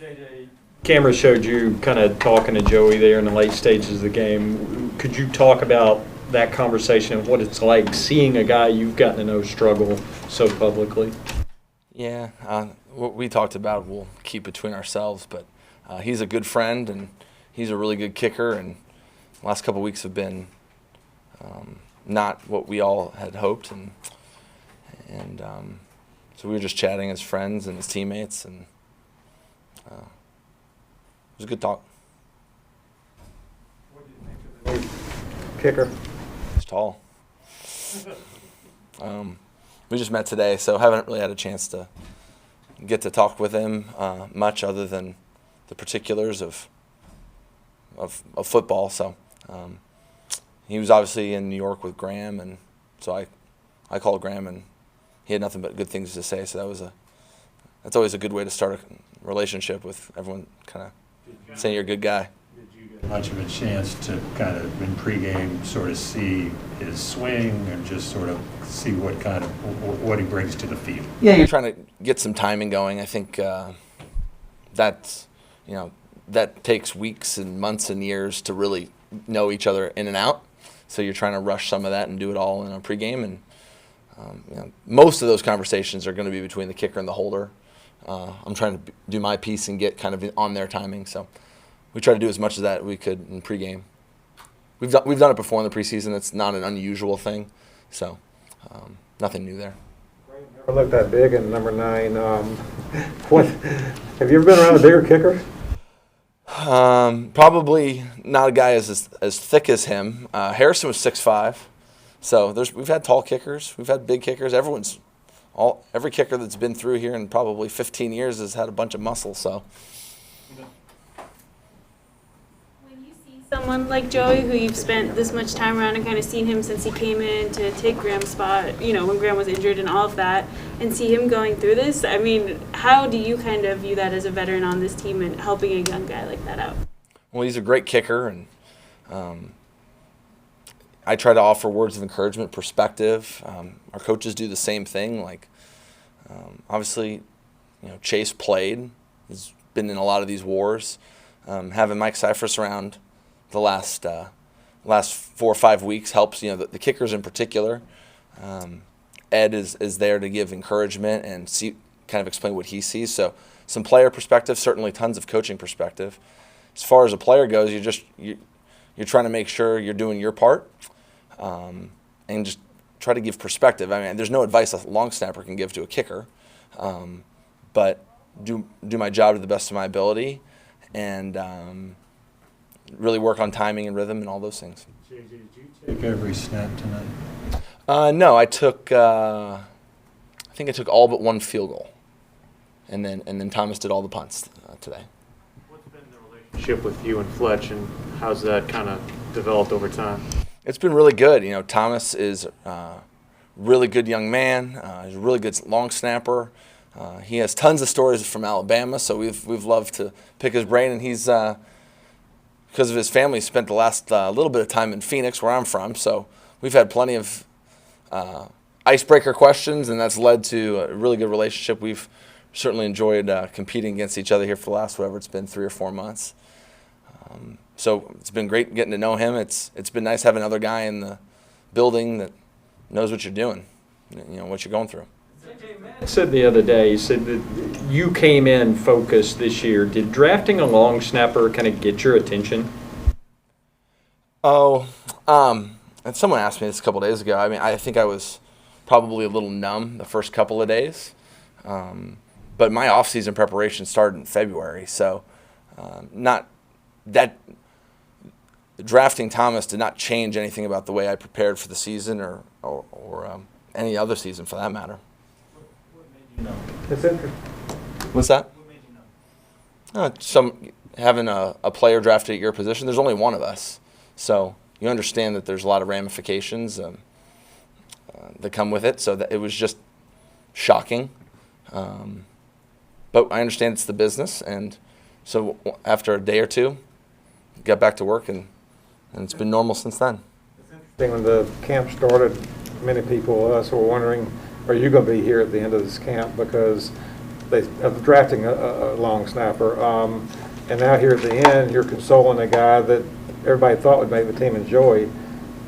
JJ, camera showed you kind of talking to Joey there in the late stages of the game. Could you talk about that conversation and what it's like seeing a guy you've gotten to know struggle so publicly? Yeah, what we talked about we'll keep between ourselves, but he's a good friend and he's a really good kicker, and the last couple of weeks have been not what we all had hoped, and so we were just chatting as friends and as teammates, and it was a good talk. What do you think of the new kicker? He's tall. We just met today, so haven't really had a chance to get to talk with him much other than the particulars of football. So he was obviously in New York with Graham, and so I called Graham, and he had nothing but good things to say. So that's always a good way to start a relationship, with everyone kind of saying you're a good guy. Did you get much of a chance to kind of in pregame sort of see his swing and just sort of see what he brings to the field? Yeah, you're trying to get some timing going. I think that takes weeks and months and years to really know each other in and out. So you're trying to rush some of that and do it all in a pregame, and most of those conversations are going to be between the kicker and the holder. I'm trying to do my piece and get kind of on their timing. So we try to do as much of that we could in pregame. We've done it before in the preseason. It's not an unusual thing, so nothing new there. Never looked that big in number 9. What have you ever been around a bigger kicker? Probably not a guy as thick as him. Harrison was 6'5", so we've had tall kickers, we've had big kickers. Every kicker that's been through here in probably 15 years has had a bunch of muscle. So. When you see someone like Joey, who you've spent this much time around and kind of seen him since he came in to take Graham's spot, when Graham was injured and all of that, and see him going through this, I mean, how do you kind of view that as a veteran on this team and helping a young guy like that out? Well, he's a great kicker, and I try to offer words of encouragement, perspective. Our coaches do the same thing. Like, obviously, Chase played. He's been in a lot of these wars. Having Mike Cyphers around the last 4 or 5 weeks helps. The kickers in particular. Ed is there to give encouragement and kind of explain what he sees. So some player perspective, certainly tons of coaching perspective. As far as a player goes, you're trying to make sure you're doing your part, and just try to give perspective. I mean, there's no advice a long snapper can give to a kicker, but do my job to the best of my ability, and really work on timing and rhythm and all those things. JJ, did you take every snap tonight? No, I took. I think I took all but one field goal, and then Thomas did all the punts today. What's been the relationship with you and Fletch, and how's that kind of developed over time? It's been really good. Thomas is a really good young man. He's a really good long snapper. He has tons of stories from Alabama, so we've loved to pick his brain. And he's because of his family, spent the last little bit of time in Phoenix, where I'm from. So we've had plenty of icebreaker questions, and that's led to a really good relationship. We've certainly enjoyed competing against each other here for the last, whatever it's been, 3 or 4 months. So it's been great getting to know him. It's been nice having another guy in the building that knows what you're doing, what you're going through. Matt said the other day, he said that you came in focused this year. Did drafting a long snapper kind of get your attention? Oh, and someone asked me this a couple days ago. I mean, I think I was probably a little numb the first couple of days, but my off-season preparation started in February, so not that. Drafting Thomas did not change anything about the way I prepared for the season or any other season for that matter. What made you know? It's interesting. What's that? What made you know? Having a player drafted at your position. There's only one of us, so you understand that there's a lot of ramifications that come with it. So that it was just shocking, but I understand it's the business, and so after a day or two, got back to work and it's been normal since then. It's interesting, when the camp started, many people, us, were wondering, are you going to be here at the end of this camp? Because of drafting a long snapper. And now here at the end, you're consoling a guy that everybody thought would make the team in Joey,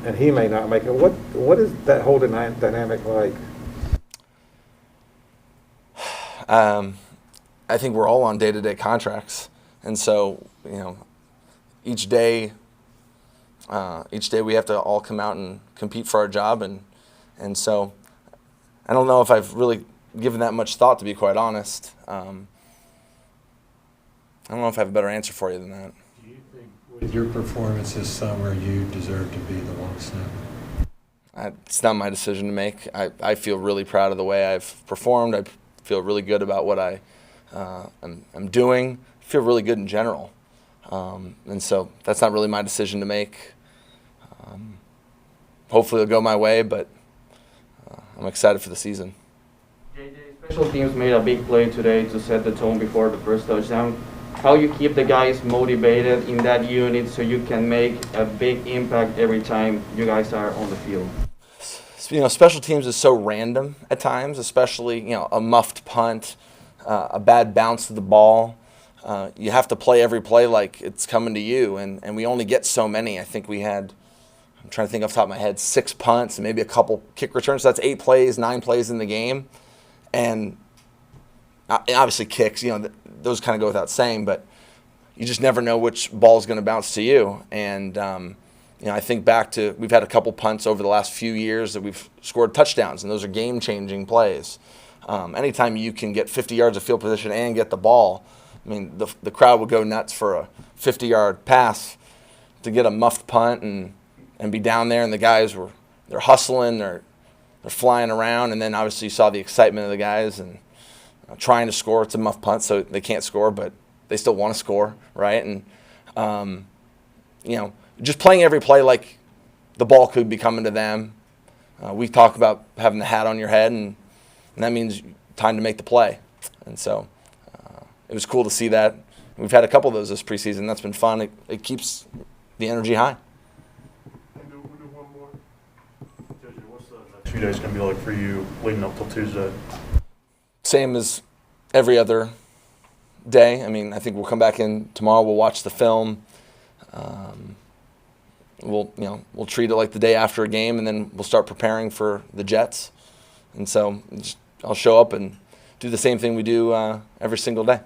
and he may not make it. What is that whole dynamic like? I think we're all on day-to-day contracts, and so each day we have to all come out and compete for our job, and so I don't know if I've really given that much thought, to be quite honest. I don't know if I have a better answer for you than that. Do you think with your performance this summer, you deserve to be the long snapper? It's not my decision to make. I feel really proud of the way I've performed. I feel really good about what I'm doing. I feel really good in general. And so that's not really my decision to make. Hopefully it'll go my way, but I'm excited for the season. JJ, special teams made a big play today to set the tone before the first touchdown. How you keep the guys motivated in that unit so you can make a big impact every time you guys are on the field? Special teams is so random at times, especially a muffed punt, a bad bounce of the ball. You have to play every play like it's coming to you, and we only get so many. I think we had, I'm trying to think off the top of my head, 6 punts and maybe a couple kick returns. So that's 8 plays, 9 plays in the game. And obviously kicks, those kind of go without saying, but you just never know which ball is going to bounce to you. And, I think back to, we've had a couple punts over the last few years that we've scored touchdowns, and those are game-changing plays. Anytime you can get 50 yards of field position and get the ball, I mean, the crowd would go nuts for a 50-yard pass. To get a muffed punt and be down there, and the guys they're hustling, they're flying around, and then obviously you saw the excitement of the guys and trying to score. It's a muffed punt, so they can't score, but they still want to score, right? And just playing every play like the ball could be coming to them. We talk about having the hat on your head, and that means time to make the play. And so it was cool to see that. We've had a couple of those this preseason. That's been fun. It keeps the energy high. We'll do one more. JJ, what's the next few days going to be like for you leading up till Tuesday? Same as every other day. I mean, I think we'll come back in tomorrow. We'll watch the film. We'll treat it like the day after a game, and then we'll start preparing for the Jets. And so I'll show up and do the same thing we do every single day.